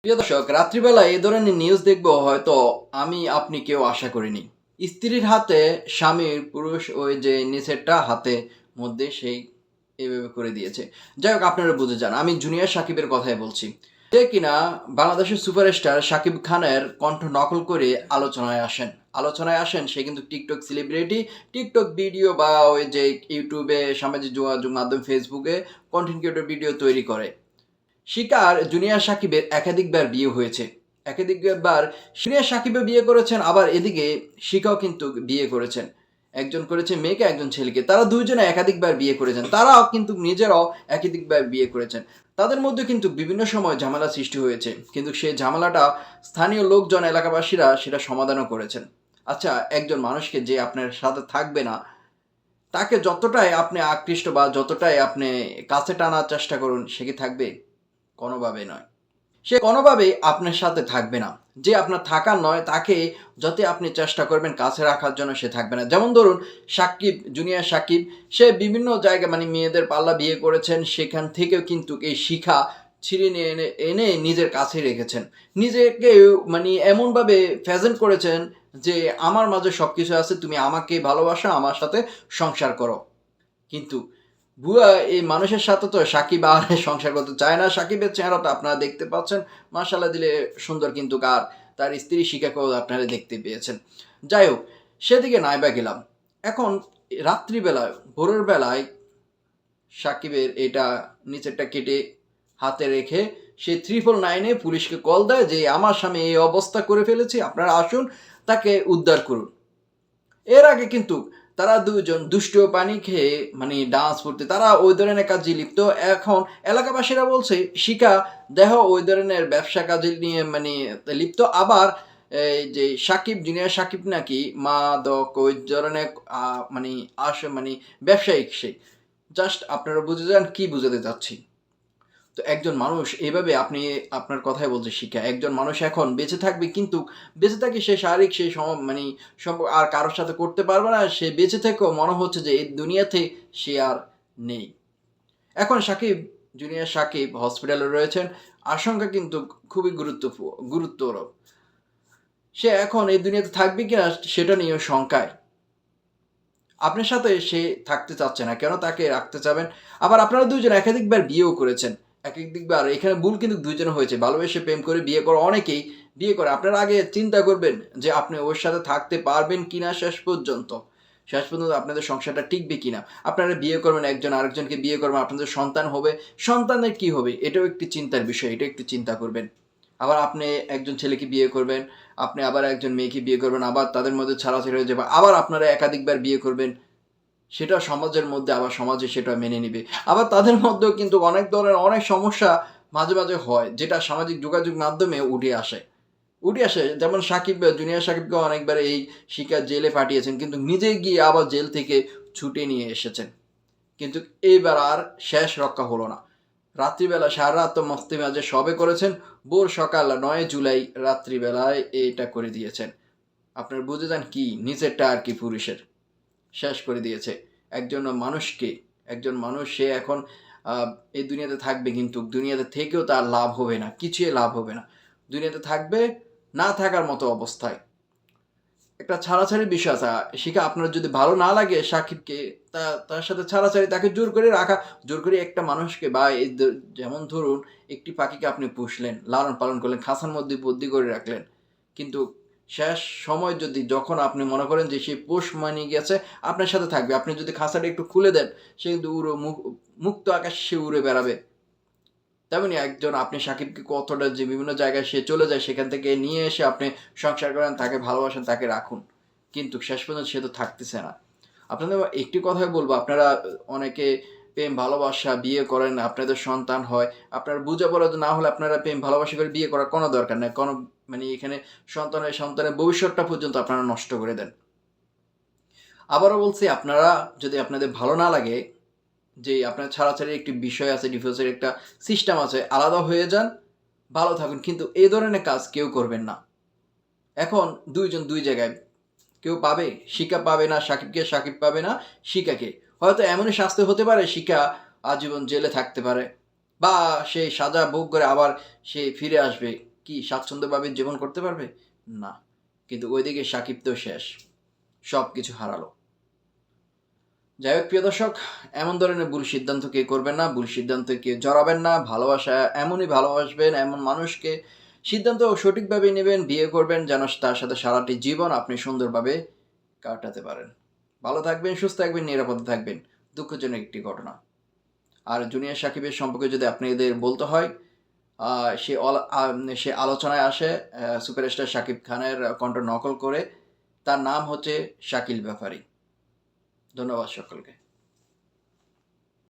প্রিয় দর্শক, রাত্রিবেলা এই ধরনের নিউজ দেখবো হয়তো আমি আপনি কেউ আশা করিনি। স্ত্রীর হাতে স্বামীর পুরুষ ওই যে নিচেরটা হাতে মধ্যে সেই এভাবে করে দিয়েছে। যাই হোক, আপনারা বুঝে যান আমি জুনিয়র সাকিবের কথাই বলছি। যে কিনা বাংলাদেশের সুপারস্টার সাকিব খানের কণ্ঠ নকল করে আলোচনায় আসেন সে কিন্তু টিকটক সেলিব্রিটি, টিকটক ভিডিও বা ওই যে ইউটিউবে, সামাজিক যোগাযোগ মাধ্যম ফেসবুকে কন্টেন্ট ক্রিয়েটর ভিডিও তৈরি করে। শিকার জুনিয়র সাকিবের একাধিকবার বিয়ে হয়েছে। একাধিকবার জুনিয়র সাকিবও বিয়ে করেছেন, আবার এদিকে শিকাও কিন্তু বিয়ে করেছেন। একজন করেছে মেয়েকে, একজন ছেলেকে। তারা দুইজনে একাধিকবার বিয়ে করেছেন। তারাও কিন্তু নিজেরাও একাধিকবার বিয়ে করেছেন। তাদের মধ্যে কিন্তু বিভিন্ন সময় ঝামেলা সৃষ্টি হয়েছে। কিন্তু সেই ঝামেলাটা স্থানীয় লোকজন, এলাকাবাসীরা সেটা সমাধানও করেছেন। আচ্ছা, একজন মানুষকে যে আপনার সাথে থাকবে না, তাকে যতটাই আপনি আকৃষ্ট বা যতটাই আপনি কাছে টানার চেষ্টা করুন, সে কি থাকবে? কোনোভাবেই নয়। সে কোনোভাবেই আপনার সাথে থাকবে না। যে আপনার থাকার নয়, তাকে যতই আপনি চেষ্টা করবেন কাছে রাখার জন্য, সে থাকবে না। যেমন ধরুন সাকিব, জুনিয়র সাকিব, সে বিভিন্ন জায়গায় মানে মেয়েদের পাল্লা বিয়ে করেছেন, সেখান থেকেও কিন্তু এই শিখা ছিঁড়ে নিয়ে এনে নিজের কাছে রেখেছেন। নিজেকে মানে এমনভাবে প্রেজেন্ট করেছেন যে আমার মাঝে সব কিছু আছে, তুমি আমাকে ভালোবাসো, আমার সাথে সংসার করো। কিন্তু বুয়া এই মানুষের সাথে তো সাকিব আর সংসার করতে চায় না। সাকিবের চেহারাটা আপনারা দেখতে পাচ্ছেন, মাশাআল্লাহ দিলে সুন্দর, কিন্তু আর তার স্ত্রী শিখাকেও আপনারা দেখতে পেয়েছেন। যাই হোক, সেদিকে নাইবা গেলাম। এখন রাত্রিবেলায়, ভোরের বেলায় সাকিবের এটা নিচেরটা কেটে হাতে রেখে সে 999-এ পুলিশকে কল দেয় যে আমার স্বামী এই অবস্থা করে ফেলেছে, আপনারা আসুন তাকে উদ্ধার করুন। এর আগে কিন্তু তারা দুজন দুষ্টু পানি খেয়ে মানে ডান্স করতে, তারা ওই ধরনের কাজে লিপ্ত। এখন এলাকাবাসীরা বলছে শিখা দেহ ওই ধরনের ব্যবসা কাজে নিয়ে মানে লিপ্ত। আবার এই যে সাকিব, জুনিয়র সাকিব নাকি মাদক ওই ধরনের মানে মানে ব্যবসায়িক সে। জাস্ট আপনারা বুঝে যান কি বুঝাতে চাচ্ছি। তো একজন মানুষ এভাবে, আপনি আপনার কথাই বলছে শিখা, একজন মানুষ এখন বেঁচে থাকবে, কিন্তু বেঁচে থাকে সে শারীরিক সেই মানে সম্পর্ক আর কারোর সাথে করতে পারবে না। সে বেঁচে থেকেও মনে হচ্ছে যে এই দুনিয়াতে সে আর নেই। এখন সাকিব, জুনিয়র সাকিব হসপিটালে রয়েছেন। আশঙ্কা কিন্তু খুবই গুরুত্বর। সে এখন এই দুনিয়াতে থাকবে কিনা সেটা নিয়েও শঙ্কায়। আপনার সাথে সে থাকতে চাচ্ছে না, কেন তাকে রাখতে চাবেন? আবার আপনারা দুইজন একাধিকবার বিয়েও করেছেন। একাধিকবার এখানে ভুল কিন্তু দুইজনে হয়েছে। ভালোবেসে প্রেম করে বিয়ে করা, অনেকেই বিয়ে করে। আপনারা আগে চিন্তা করবেন যে আপনি ওর সাথে থাকতে পারবেন কিনা শেষ পর্যন্ত। শেষ পর্যন্ত আপনাদের সংসারটা টিকবে কিনা। আপনারা বিয়ে করবেন, একজন আরেকজনকে বিয়ে করবেন, আপনাদের সন্তান হবে। সন্তানের কি হবে? এটাও একটি চিন্তার বিষয়, এটা একটু চিন্তা করবেন। আবার আপনি একজন ছেলেকে বিয়ে করবেন, আপনি আবার একজন মেয়েকে বিয়ে করবেন, আবার তাদের মধ্যে ছাড়াছাড়ি হয়ে যাবে। আবার আপনারা একাধিকবার বিয়ে করবেন। সেটা সমাজের মধ্যে, আবার সমাজে সেটা মেনে নিবে। আবার তাদের মধ্যেও কিন্তু অনেক ধরনের অনেক সমস্যা মাঝে, মাঝে হয়, যেটা সামাজিক যোগাযোগ মাধ্যমে উঠে আসে। যেমন সাকিব, জুনিয়র সাকিবকে অনেকবার এই শিকার জেলে পাঠিয়েছেন, কিন্তু নিজে গিয়ে আবার জেল থেকে ছুটে নিয়ে এসেছেন। কিন্তু এইবার আর শেষ রক্ষা হলো না। রাত্রিবেলা সারারাত তো মস্তি মেজাজে সবে করেছেন। ভোর সকাল 9 জুলাই রাত্রিবেলায় এটা করে দিয়েছেন। আপনারা বুঝে যান কি নিচেরটা আর কি পুরুষের। শেষ করে দিয়েছে একজন মানুষকে। একজন মানুষ সে এখন এই দুনিয়াতে থাকবে, কিন্তু দুনিয়াতে থেকেও তার লাভ হবে না, কিছুই লাভ হবে না। দুনিয়াতে থাকবে না থাকার মতো অবস্থায়। একটা ছাড়াছাড়ির বিষয় আছে। শিখা আপনার যদি ভালো না লাগে সাকিবকে, তার সাথে ছাড়াছাড়ি, তাকে জোর করে রাখা, জোর করে একটা মানুষকে বা এই যেমন ধরুন একটি পাখিকে আপনি পুষলেন, লালন পালন করলেন, খাঁচার মধ্যে বন্দি করে রাখলেন। কিন্তু শেষ সময় যদি যখন আপনি মনে করেন যে সে পোষ মানিয়ে গেছে, আপনার সাথে থাকবে। আপনি যদি খাঁচাটা একটু খুলে দেন, সে কিন্তু মুক্ত আকাশে সে উড়ে বেড়াবে। তেমনি একজন আপনি সাকিবকে কতটা যে বিভিন্ন জায়গায় সে চলে যায়, সেখান থেকে নিয়ে এসে আপনি সংসার করেন, তাকে ভালোবাসেন, তাকে রাখুন। কিন্তু শেষ পর্যন্ত সে তো থাকতেছে না। আপনাদের একটি কথাই বলবো, আপনারা অনেকে প্রেম ভালোবাসা বিয়ে করেন, আপনাদের সন্তান হয়। আপনার বোঝাপড়া না হলে আপনারা প্রেম ভালোবাসা করে বিয়ে করার কোনো দরকার নাই। কোনো মানে এখানে সন্তানের ভবিষ্যৎটা পর্যন্ত আপনারা নষ্ট করে দেন। আবারও বলছি, আপনারা যদি আপনাদের ভালো না লাগে, যে আপনার ছাড়াছাড়ির একটি বিষয় আছে, ডিভোর্সের একটা সিস্টেম আছে, আলাদা হয়ে যান, ভালো থাকুন। কিন্তু এই ধরনের কাজ কেউ করবেন না। এখন দুইজন দুই জায়গায়, কেউ পাবে, শিখা পাবে না সাকিবকে, সাকিব পাবে না শিখাকে। হয়তো এমনই শাস্তি হতে পারে, শিখা আজীবন জেলে থাকতে পারে, বা সেই সাজা ভোগ করে আবার সে ফিরে আসবে। কি স্বাচ্ছন্দ্যভাবে জীবন করতে পারবে? না। কিন্তু ওইদিকে সাকিব তো শেষ, সব কিছু হারালো। যাই হোক প্রিয় দর্শক, এমন ধরনের ভুল সিদ্ধান্ত কেউ করবেন না, ভুল সিদ্ধান্তে কেউ জড়াবেন না। ভালোবাসা এমনই ভালোবাসবেন, এমন মানুষকে সিদ্ধান্ত সঠিকভাবে নেবেন, বিয়ে করবেন যেন তার সাথে সারাটি জীবন আপনি সুন্দরভাবে কাটাতে পারেন। ভালো থাকবেন, সুস্থ থাকবেন, নিরাপদে থাকবেন। দুঃখজনক একটি ঘটনা। আর জুনিয়র সাকিবের সম্পর্কে যদি আপনাদের বলতে হয়, সে আলোচনায় আসে সুপারস্টার শাকিব খানের কণ্ঠ নকল করে। তার নাম হচ্ছে শাকিল ব্যাপারী। ধন্যবাদ সকলকে।